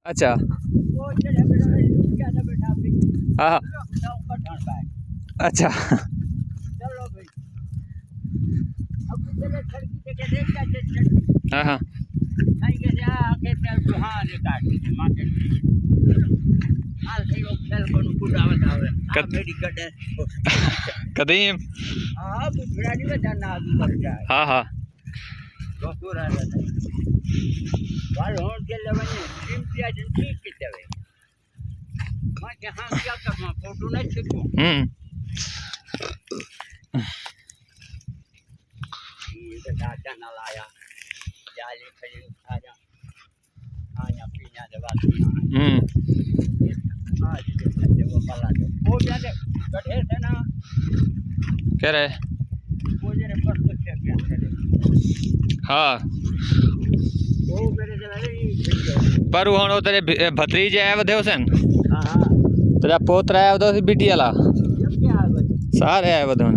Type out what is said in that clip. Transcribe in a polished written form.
अच्छा हाँ अच्छा हाँ हाँ कदीम हाँ हाँ कह रहे हाँ पर वो हुण तेरे भतरीजे आए वधे हुसन तेरा पोतरा आया वधो बिटी वाला सारे आए वधे हुण